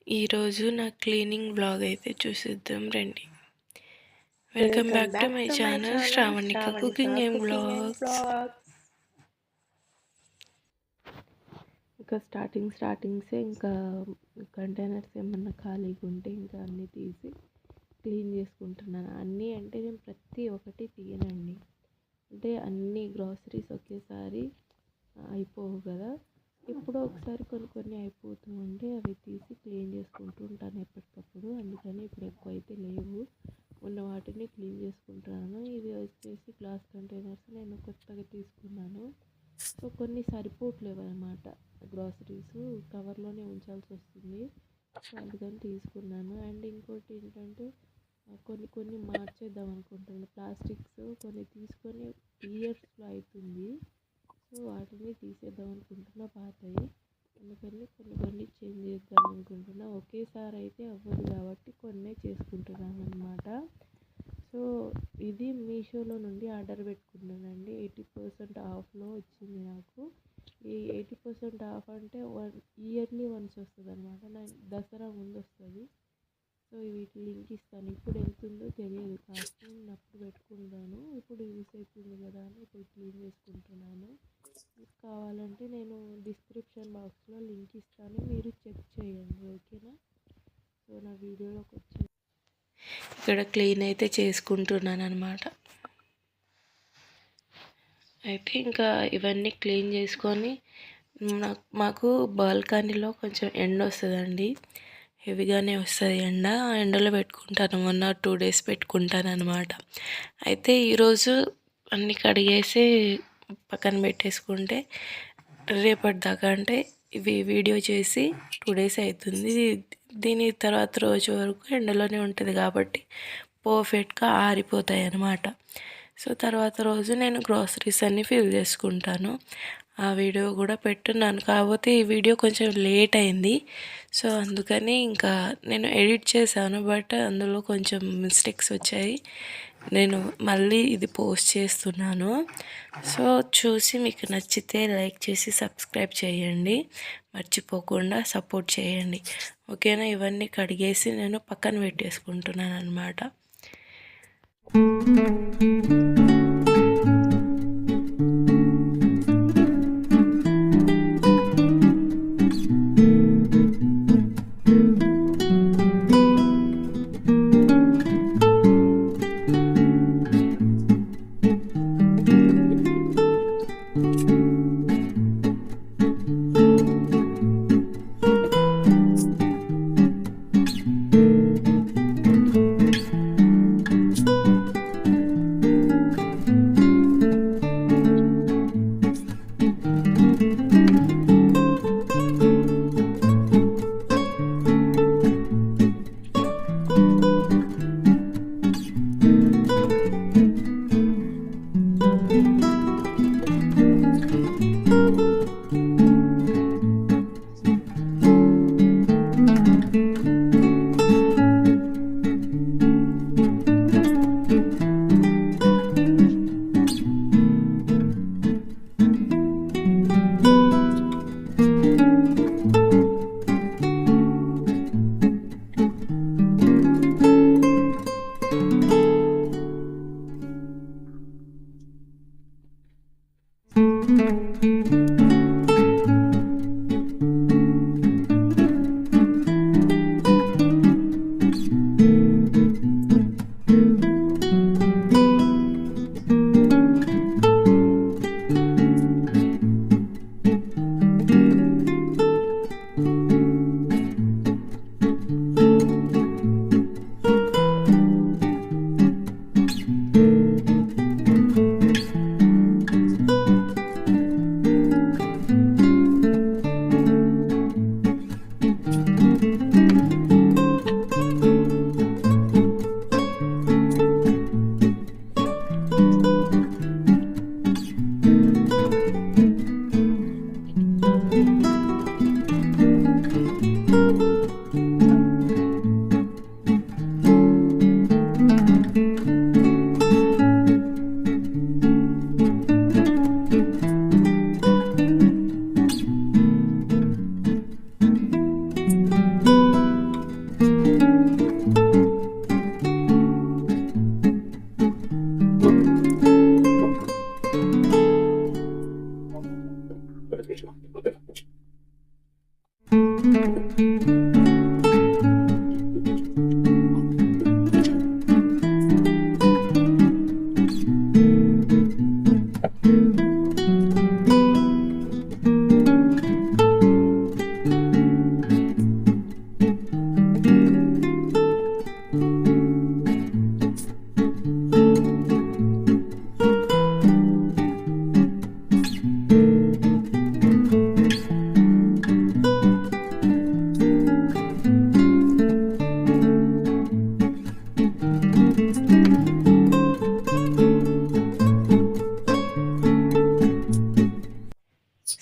ఈరోజు నా cleaning vlog అయితే చూసిద్దాం రండి. Welcome back to my channel శ్రావణిక కుకింగ్ అండ్ వ్లాగ్స్. ఇంకా స్టార్టింగ్సే ఇంకా కంటైనర్స్ ఏమన్నా ఖాళీగా ఉంటే ఇంకా అన్నీ తీసి క్లీన్ చేసుకుంటున్నాను. అన్నీ అంటే నేను ప్రతి ఒక్కటి తీయనండి, అంటే అన్ని గ్రాసరీస్ ఒకేసారి అయిపోవు కదా. ఎప్పుడో ఒకసారి కొన్ని అయిపోతూ ఉంటే అవి తీసి క్లీన్ చేసుకుంటూ ఉంటాను ఎప్పటికప్పుడు. అందుకని ఇప్పుడు ఎక్కువ అయితే లేవు, ఉన్న వాటిని క్లీన్ చేసుకుంటున్నాను. ఇది వచ్చేసి గ్లాస్ కంటైనర్స్ నేను కొత్తగా తీసుకున్నాను. సో కొన్ని సరిపోవట్లేవు అనమాట, గ్రాసరీస్ కవర్లోనే ఉంచాల్సి వస్తుంది. సో అందుకని తీసుకున్నాను. అండ్ ఇంకోటి ఏంటంటే కొన్ని మార్చేద్దాం అనుకుంటున్నాను. ప్లాస్టిక్స్ కొన్ని తీసుకొని ఇయర్స్లో అవుతుంది. సో వాటిని తీసేద్దాం అనుకుంటున్నా పాతవి. అందుకని కొన్ని చేంజ్ చేద్దాం అనుకుంటున్నా. ఒకేసారి అయితే అవ్వదు కాబట్టి కొన్నే చేసుకుంటున్నాను అనమాట. సో ఇది మీషోలో నుండి ఆర్డర్ పెట్టుకున్నానండి. 80% ఆఫ్లో వచ్చింది నాకు. ఈ 80% ఆఫ్ అంటే ఇయర్లీ వన్స్ వస్తుంది అనమాట. దసరా ముందు వస్తుంది. సో వీటి లింక్ ఇస్తాను. ఇప్పుడు ఎంతుందో తెలియదు, కాస్ట్ నేను అప్పుడు పెట్టుకుంటాను. ఇప్పుడు యూస్ అవుతుంది కదా అని ఇప్పుడు క్లీన్ చేసుకుంటున్నాను. మీకు కావాలంటే నేను డిస్క్రిప్షన్ బాక్స్లో లింక్ ఇస్తాను, మీరు చెక్ చేయండి, ఓకేనా. సో నా వీడియోలోకి వచ్చి ఇక్కడ క్లీన్ అయితే చేసుకుంటున్నాను అనమాట. అయితే ఇంకా ఇవన్నీ క్లీన్ చేసుకొని మాకు బాల్కనీలో కొంచెం ఎండ వస్తుందండి, హెవీగానే వస్తుంది ఎండ. ఎండలో పెట్టుకుంటాను, 1 or 2 days పెట్టుకుంటాను అనమాట. అయితే ఈరోజు అన్నీ కడిగేసి పక్కన పెట్టేసుకుంటే రేపటిదాకా, అంటే ఇవి వీడియో చేసి 2 days అవుతుంది. దీని తర్వాత రోజు వరకు ఎండలోనే ఉంటుంది కాబట్టి పర్ఫెక్ట్గా ఆరిపోతాయి అన్నమాట. సో తర్వాత రోజు నేను గ్రాసరీస్ అన్నీ ఫిల్ చేసుకుంటాను. ఆ వీడియో కూడా పెట్టున్నాను, కాకపోతే ఈ వీడియో కొంచెం లేట్ అయింది. సో అందుకని ఇంకా నేను ఎడిట్ చేశాను, బట్ అందులో కొంచెం మిస్టేక్స్ వచ్చాయి. నేను మళ్ళీ ఇది పోస్ట్ చేస్తున్నాను. సో చూసి మీకు నచ్చితే లైక్ చేసి సబ్స్క్రైబ్ చేయండి, మర్చిపోకుండా సపోర్ట్ చేయండి, ఓకేనా. ఇవన్నీ కడిగేసి నేను పక్కన పెట్టేసుకుంటున్నాను అన్నమాట.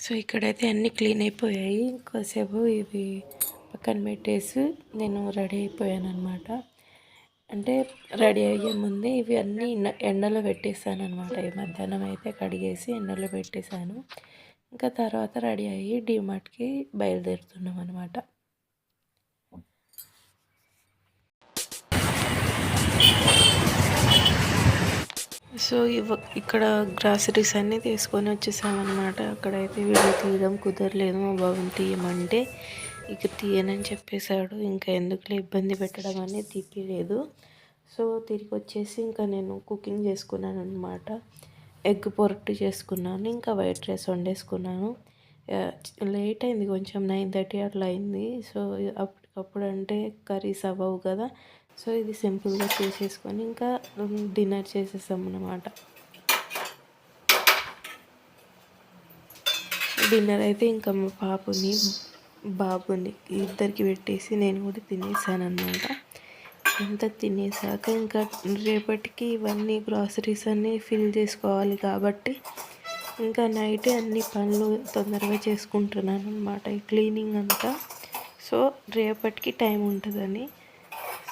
సో ఇక్కడైతే అన్నీ క్లీన్ అయిపోయాయి. కాసేపు ఇవి పక్కన పెట్టేసి నేను రెడీ అయిపోయాను అనమాట. అంటే రెడీ అయ్యే ముందే ఇవి అన్నీ ఎండలో పెట్టేసాను అనమాట. ఈ మధ్యాహ్నం అయితే కడిగేసి ఎండలో పెట్టేశాను. ఇంకా తర్వాత రెడీ అయ్యి డీమార్ట్కి బయలుదేరుతున్నాం అనమాట. సో ఇక్కడ గ్రాసరీస్ అన్నీ తీసుకొని వచ్చేసామన్నమాట. అక్కడైతే వీడియో తీయడం కుదరలేదు. మా బాబుని తీయమంటే ఇక తీయనని చెప్పేశాడు. ఇంకా ఎందుకులే ఇబ్బంది పెట్టడం అని తీపిలేదు. సో తిరిగి వచ్చేసి ఇంకా నేను కుకింగ్ చేసుకున్నాను అనమాట. ఎగ్ పొరట్టు చేసుకున్నాను, ఇంకా వైట్ రైస్ వండేసుకున్నాను. లేట్ అయింది, కొంచెం 9:30 అట్లా అయింది. సో అప్పటికప్పుడు అంటే కర్రీస్ అవ్వవు కదా. సో ఇది సింపుల్గా చేసేసుకొని ఇంకా డిన్నర్ చేసేసాం అన్నమాట. డిన్నర్ అయితే ఇంకా మా పాపని బాబుని ఇద్దరికి పెట్టేసి నేను కూడా తినేసాను అనమాట. అంతా తినేసాక ఇంకా రేపటికి ఇవన్నీ గ్రాసరీస్ అన్నీ ఫిల్ చేసుకోవాలి కాబట్టి ఇంకా నైట్ అన్ని పనులు తొందరగా చేసుకుంటున్నాను అనమాట, ఈ క్లీనింగ్ అంతా. సో రేపటికి టైం ఉంటుందని.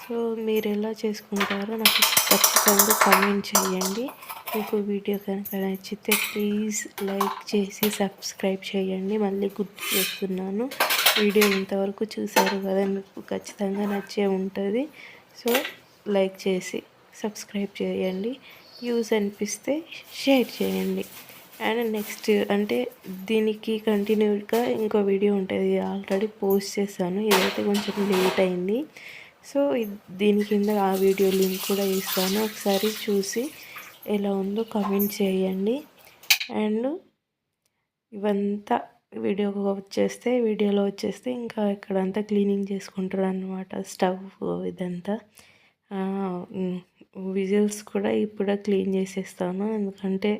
సో మీరు ఎలా చేసుకుంటారో నాకు ఖచ్చితంగా కామెంట్ చేయండి. మీకు వీడియో కనుక నచ్చితే ప్లీజ్ లైక్ చేసి సబ్స్క్రైబ్ చేయండి. మళ్ళీ గుర్తు చేస్తున్నాను, వీడియో ఇంతవరకు చూసారు కదా, మీకు ఖచ్చితంగా నచ్చే ఉంటుంది. సో లైక్ చేసి సబ్స్క్రైబ్ చేయండి. యూజ్ అనిపిస్తే షేర్ చేయండి. అండ్ నెక్స్ట్ అంటే దీనికి కంటిన్యూగా ఇంకో వీడియో ఉంటుంది, ఆల్రెడీ పోస్ట్ చేశాను. ఇదైతే కొంచెం లేట్ అయింది. సో దీని కింద ఆ వీడియో లింక్ కూడా ఇస్తాను, ఒకసారి చూసి ఎలా ఉందో కామెంట్ చేయండి. అండ్ ఇవంతా వీడియోలో వచ్చేస్తే ఇంకా ఇక్కడంతా క్లీనింగ్ చేసుకుంటారు అన్నమాట, స్టవ్ ఇదంతా. విజిల్స్ కూడా ఇప్పుడు క్లీన్ చేసేస్తాను, ఎందుకంటే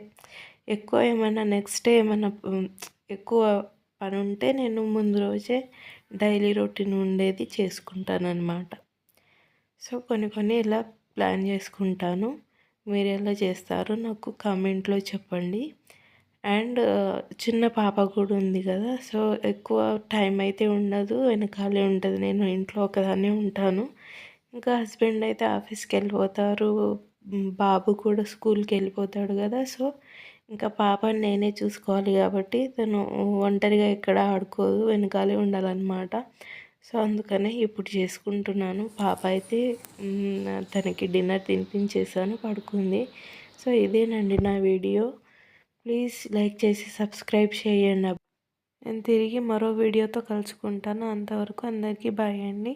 ఎక్కువ ఏమైనా నెక్స్ట్ డే ఏమైనా ఎక్కువ పని ఉంటే నేను ముందు రోజే డైలీ రొటీన్ ఉండేది చేసుకుంటాను అన్నమాట. సో కొన్ని ఇలా ప్లాన్ చేసుకుంటాను. మీరు ఎలా చేస్తారో నాకు కామెంట్లో చెప్పండి. అండ్ చిన్న పాప కూడా ఉంది కదా, సో ఎక్కువ టైం అయితే ఉండదు, వెనకాలే ఉంటుంది. నేను ఇంట్లో ఒకదాన్నే ఉంటాను. ఇంకా హస్బెండ్ అయితే ఆఫీస్కి వెళ్ళిపోతారు, బాబు కూడా స్కూల్కి వెళ్ళిపోతాడు కదా. సో ఇంకా పాపని నేనే చూసుకోవాలి కాబట్టి తను ఒంటరిగా ఎక్కడ ఆడుకోదు, వెనకాలే ఉండాలన్నమాట. సో అందుకనే ఇప్పుడు చేసుకుంటున్నాను. పాప అయితే తనకి డిన్నర్ తినిపించేసాను, పడుకుంది. సో ఇదేనండి నా వీడియో. ప్లీజ్ లైక్ చేసి సబ్స్క్రైబ్ చేయండి. నేను తిరిగి మరో వీడియోతో కలుసుకుంటాను. అంతవరకు అందరికీ బాయ్ అండి.